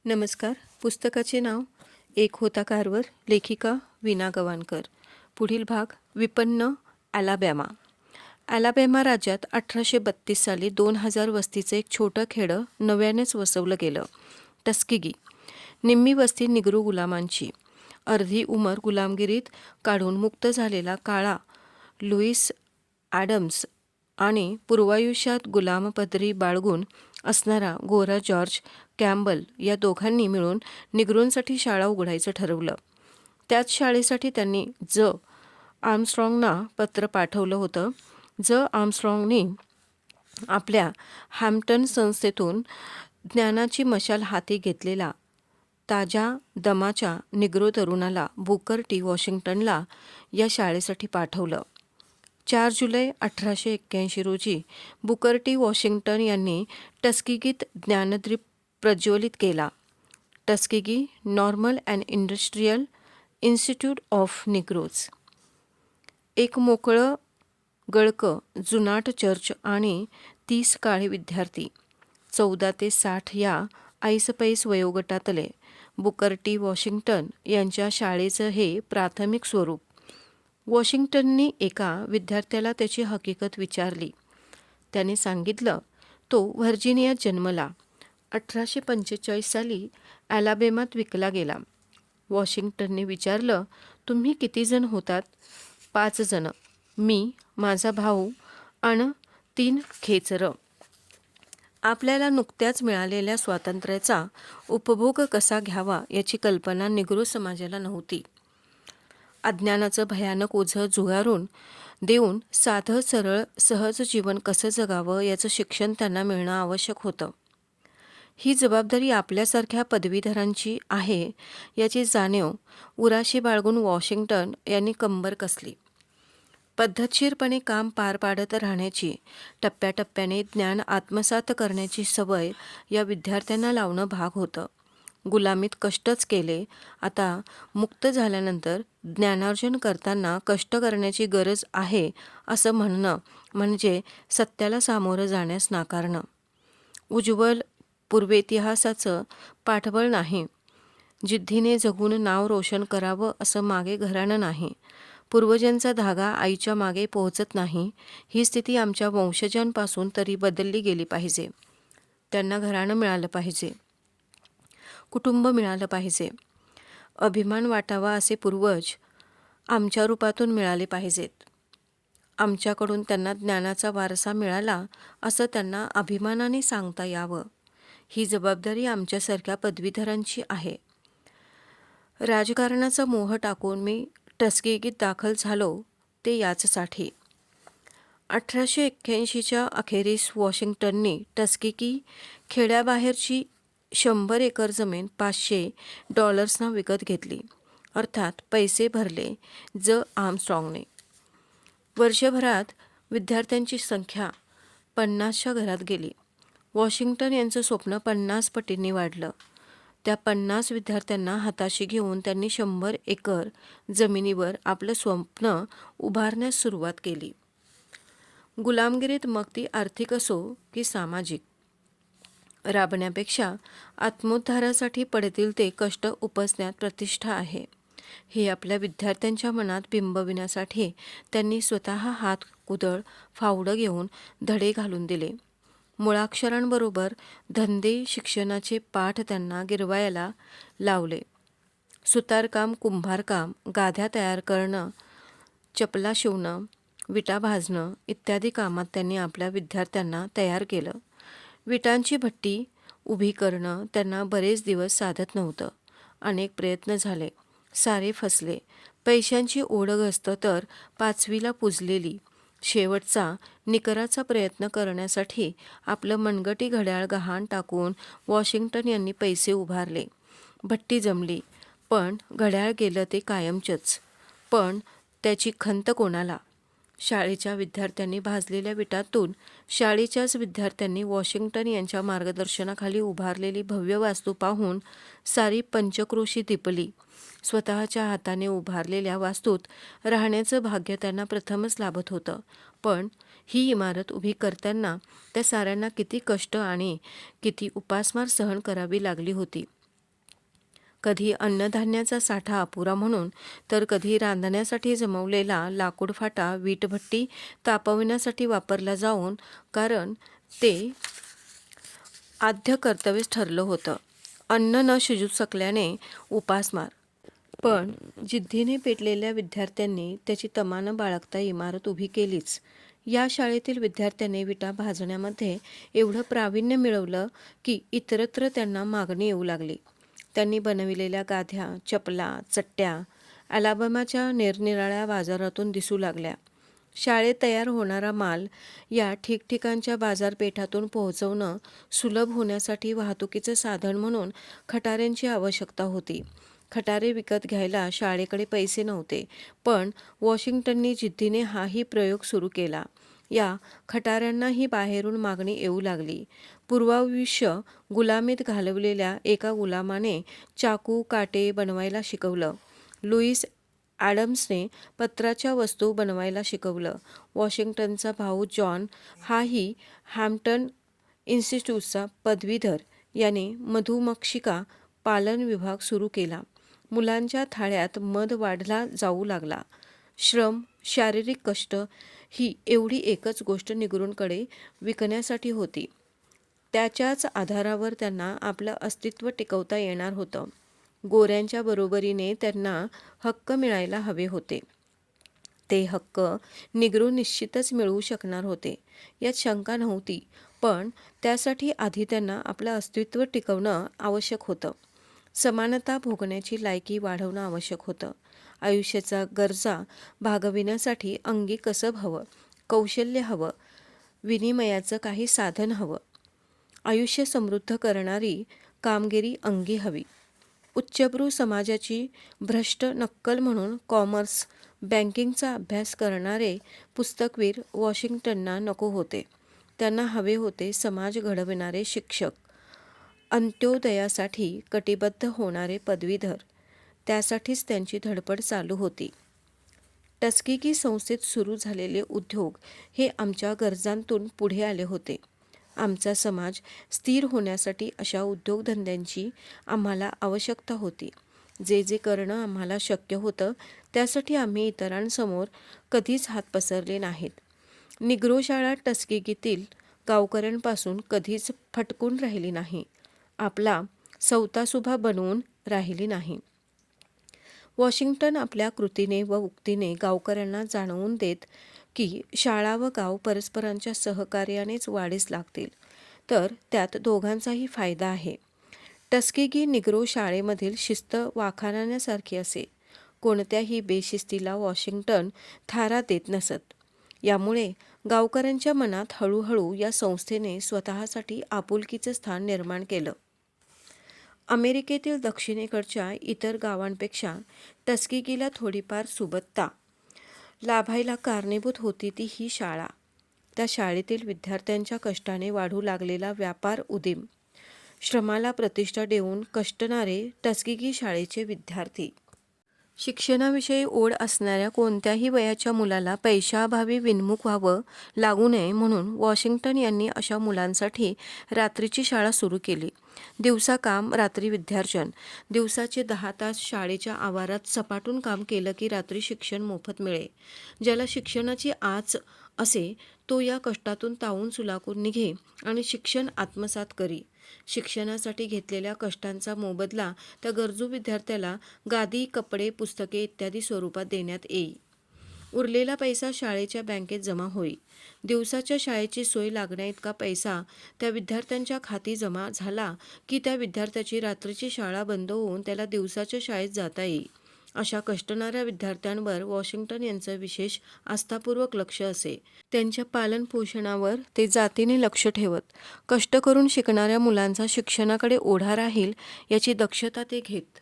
नमस्कार. पुस्तकाचे नाव एक होता कारवर, लेखिका वीणा गवाणकर. पुढील भाग विपन्न ॲलाबॅमा. ॲलाबॅमा राज्यात 1832 साली 2000 वस्तीचं एक छोटं खेडं नव्यानेच वसवलं गेलं. टस्केगी. निम्मी वस्ती निग्रो गुलामांची. अर्धी उमर गुलामगिरीत काढून मुक्त झालेला काळा लुईस ॲडम्स आणि पूर्वायुष्यात गुलामपदरी बाळगून असणारा गोरा जॉर्ज कॅम्बल या दोघांनी मिळून निग्रोंसाठी शाळा उघडायचं ठरवलं. त्याच शाळेसाठी त्यांनी आर्मस्ट्रॉंगना पत्र पाठवलं होतं. आर्मस्ट्रॉंगनी आपल्या हॅम्प्टन संस्थेतून ज्ञानाची मशाल हाती घेतलेला ताज्या दमाच्या निग्रो तरुणाला बुकर टी वॉशिंग्टनला या शाळेसाठी पाठवलं. 4 जुलै 1881 रोजी बुकर टी वॉशिंग्टन यांनी टस्केगीत ज्ञानदीप प्रज्वलित केला. Tuskegee normal and industrial institute of Negroes. एक मोकळं गळकं जुनाट चर्च आणि 30 काळे विद्यार्थी. 14 ते 60 या ऐसपैस वयोगटातले बुकर टी वॉशिंग्टन यांच्या शाळेचं हे प्राथमिक स्वरूप. वॉशिंग्टननी एका विद्यार्थ्याला त्याची हकीकत विचारली. त्याने सांगितलं तो व्हर्जिनियात जन्मला. 1845 साली ॲलाबॅमात विकला गेला. वॉशिंग्टनने विचारलं, तुम्ही किती जण होतात? 5 जण. मी, माझा भाऊ आणि 3 खेचरं. आपल्याला नुकत्याच मिळालेल्या स्वातंत्र्याचा उपभोग कसा घ्यावा याची कल्पना निग्रो समाजाला नव्हती. अज्ञानाचं भयानक ओझं झुगारून देऊन साधं सरळ सहज जीवन कसं जगावं याचं शिक्षण त्यांना मिळणं आवश्यक होतं. ही जबाबदारी आपल्यासारख्या पदवीधरांची आहे याची जाणीव उराशी बाळगून वॉशिंग्टन यांनी कंबर कसली. पद्धतशीरपणे काम पार पाडत राहण्याची, टप्प्याटप्प्याने ज्ञान आत्मसात करण्याची सवय या विद्यार्थ्यांना लावणं भाग होतं. गुलामीत कष्टच केले, आता मुक्त झाल्यानंतर ज्ञानार्जन करताना कष्ट करण्याची गरज आहे असं म्हणणं म्हणजे सत्याला सामोरं जाण्यास नाकारणं. उज्ज्वल पूर्वेतिहासाचं पाठबळ नाही. जिद्दीने जगून नाव रोशन करावं असं मागे घराणं नाही. पूर्वजांचा धागा आईच्या मागे पोहोचत नाही. ही स्थिती आमच्या वंशजांपासून तरी बदलली गेली पाहिजे. त्यांना घराणं मिळालं पाहिजे, कुटुंब मिळालं पाहिजे. अभिमान वाटावा असे पूर्वज आमच्या रूपातून मिळाले पाहिजेत. आमच्याकडून त्यांना ज्ञानाचा वारसा मिळाला असं त्यांना अभिमानाने सांगता यावं. ही जबाबदारी आमच्यासारख्या पदवीधरांची आहे. राजकारणाचा मोह टाकून मी टस्केगीत दाखल झालो ते याचसाठी. 1881च्या अखेरीस वॉशिंग्टननी टस्केगी खेड्याबाहेरची 100 एकर जमीन $500 विकत घेतली. अर्थात पैसे भरले आर्मस्ट्रॉंगने. वर्षभरात विद्यार्थ्यांची संख्या 50च्या घरात गेली. वॉशिंग्टन यांचं स्वप्न 50 पटींनी वाढलं. त्या 50 विद्यार्थ्यांना हाताशी घेऊन त्यांनी 100 एकर जमिनीवर आपलं स्वप्न उभारण्यास सुरुवात केली. गुलामगिरीत मग ती आर्थिक असो की सामाजिक राबण्यापेक्षा आत्मोद्धारासाठी पडतील ते कष्ट उपसण्यात प्रतिष्ठा आहे, हे आपल्या विद्यार्थ्यांच्या मनात बिंबविण्यासाठी त्यांनी स्वतः हात कुदळ फावडं घेऊन धडे घालून दिले. मुळाक्षरांबरोबर धंदे शिक्षणाचे पाठ त्यांना गिरवायला लावले. सुतारकाम, कुंभारकाम, गाद्या तयार करणं, चपला शिवणं, विटा भाजणं इत्यादी कामात त्यांनी आपल्या विद्यार्थ्यांना तयार केलं. विटांची भट्टी उभी करणं त्यांना बरेच दिवस साधत नव्हतं. अनेक प्रयत्न झाले, सारे फसले. पैशांची ओढगस्त तर 5वीला पुजलेली. शेवटचा निकराचा प्रयत्न करण्यासाठी आपलं मनगटी घड्याळ गहाण टाकून वॉशिंग्टन यांनी पैसे उभारले. भट्टी जमली, पण घड्याळ गेलं ते कायमचंच. पण त्याची खंत कोणाला? शाळेच्या विद्यार्थ्यांनी भाजलेल्या विटातून शाळेच्याच विद्यार्थ्यांनी वॉशिंग्टन यांच्या मार्गदर्शनाखाली उभारलेली भव्य वास्तू पाहून सारी पंचक्रोशी दिपली. स्वतःच्या हाताने उभारलेल्या वास्तूत राहण्याचं भाग्य त्यांना प्रथमच लाभत होतं. पण ही इमारत उभी करताना त्या साऱ्यांना किती कष्ट आणि किती उपासमार सहन करावी लागली होती. कधी अन्नधान्याचा साठा अपुरा म्हणून, तर कधी रांधण्यासाठी जमवलेला लाकूड फाटा वीटभट्टी तापविण्यासाठी वापरला जाऊन, कारण ते आद्य कर्तव्यच ठरलं होतं. अन्न न शिजू शकल्याने उपासमार. पण जिद्दीने पेटलेल्या विद्यार्थ्यांनी त्याची तमा न बाळगता इमारत उभी केलीच. या शाळेतील विद्यार्थ्यांनी विटा भाजण्यामध्ये एवढं प्रावीण्य मिळवलं की इतरत्र त्यांना मागणी येऊ लागली. त्यांनी बनविलेल्या गाद्या, चपला, चट्ट्या अलाबामाच्या निरनिराळ्या बाजारातून दिसू लागल्या. शाळेत तयार होणारा माल या ठिकठिकाणच्या बाजारपेठातून पोहोचवणं सुलभ होण्यासाठी वाहतुकीचं साधन म्हणून खटाऱ्यांची आवश्यकता होती. खटारे विकत घ्यायला शाळेकडे पैसे नव्हते, पण वॉशिंग्टननी जिद्दीने हाही प्रयोग सुरू केला. या खटाऱ्यांनाही बाहेरून मागणी येऊ लागली. पूर्वायुष्य गुलामीत घालवलेल्या एका गुलामाने चाकू, काटे बनवायला शिकवलं. लुईस ॲडम्सने पत्राच्या वस्तू बनवायला शिकवलं. वॉशिंग्टनचा भाऊ जॉन हाही हॅम्प्टन इन्स्टिट्यूटचा पदवीधर याने मधुमक्षिका पालन विभाग सुरू केला. मुलांच्या थाळ्यात मध वाढला जाऊ लागला. श्रम, शारीरिक कष्ट ही एवढी एकच गोष्ट निग्रोंकडे विकण्यासाठी होती. त्याच्याच आधारावर त्यांना आपलं अस्तित्व टिकवता येणार होतं. गोऱ्यांच्या बरोबरीने त्यांना हक्क मिळायला हवे होते. ते हक्क निग्रो निश्चितच मिळवू शकणार होते, यात शंका नव्हती. पण त्यासाठी आधी त्यांना आपलं अस्तित्व टिकवणं आवश्यक होतं. समानता भोगण्याची लायकी वाढवणं आवश्यक होतं. आयुष्याच्या गरजा भागविण्यासाठी अंगी कसब हवं, कौशल्य हवं, विनिमयाचं काही साधन हवं. आयुष्य समृद्ध करणारी कामगिरी अंगी हवी. उच्चभ्रू समाजाची भ्रष्ट नक्कल म्हणून कॉमर्स, बँकिंगचा अभ्यास करणारे पुस्तकवीर वॉशिंग्टनना नको होते. त्यांना हवे होते समाज घडविणारे शिक्षक, अंत्योदयासाठी कटिबद्ध होणारे पदवीधर. त्यासाठीच त्यांची धडपड चालू होती. टस्केगी संस्थेत सुरू झालेले उद्योग हे आमच्या गरजांतून पुढे आले होते. आमचा समाज स्थिर होण्यासाठी अशा उद्योगधंद्यांची आम्हाला आवश्यकता होती. जे जे करणं आम्हाला शक्य होतं त्यासाठी आम्ही इतरांसमोर कधीच हात पसरले नाहीत. निग्रो शाळा टस्केगीतील गावकऱ्यांपासून कधीच फटकून राहिली नाही, आपला सवतासुभा बनवून राहिली नाही. वॉशिंग्टन आपल्या कृतीने व उक्तीने गावकऱ्यांना जाणवून देत की शाळा व गाव परस्परांच्या सहकार्यानेच वाढीस लागतील, तर त्यात दोघांचाही फायदा आहे. टस्केगी निग्रो शाळेमधील शिस्त वाखाणण्यासारखी असे. कोणत्याही बेशिस्तीला वॉशिंग्टन थारा देत नसत. यामुळे गावकऱ्यांच्या मनात हळूहळू या संस्थेने स्वतःसाठी आपुलकीचं स्थान निर्माण केलं. अमेरिकेतील दक्षिणेकडच्या इतर गावांपेक्षा टस्केगीला थोडीफार सुबत्ता लाभायला कारणीभूत होती ती ही शाळा. त्या शाळेतील विद्यार्थ्यांच्या कष्टाने वाढू लागलेला व्यापार उदीम. श्रमाला प्रतिष्ठा देऊन कष्टणारे टस्केगी शाळेचे विद्यार्थी. शिक्षणाविषयी ओढ असणाऱ्या कोणत्याही वयाच्या मुलाला पैशाअभावी विन्मुख व्हावं लागू नये म्हणून वॉशिंग्टन यांनी अशा मुलांसाठी रात्रीची शाळा सुरू केली. दिवसा काम, रात्री विद्यार्जन. दिवसाचे 10 तास शाळेच्या आवारात सपाटून काम केलं की रात्री शिक्षण मोफत मिळे. ज्याला शिक्षणाची आच असे तो या कष्टातून तावून सुलाखून निघे आणि शिक्षण आत्मसात करी. शिक्षणासाठी घेतलेल्या कष्टांचा मोबदला त्या गरजू विद्यार्थ्याला गादी, कपडे, पुस्तके इत्यादी स्वरूपात देण्यात येई. उरलेला पैसा शाळेच्या बँकेत जमा होई. दिवसाच्या शाळेची सोय लागण्याइतका पैसा त्या विद्यार्थ्यांच्या खाती जमा झाला की त्या विद्यार्थ्याची रात्रीची शाळा बंद होऊन त्याला दिवसाच्या शाळेत जाता येई. अशा कष्टणाऱ्या विद्यार्थ्यांवर वॉशिंग्टन यांचं विशेष आस्थापूर्वक लक्ष असे. त्यांच्या पालनपोषणावर ते जातीने लक्ष ठेवत. कष्ट करून शिकणाऱ्या मुलांचा शिक्षणाकडे ओढा राहील याची दक्षता ते घेत.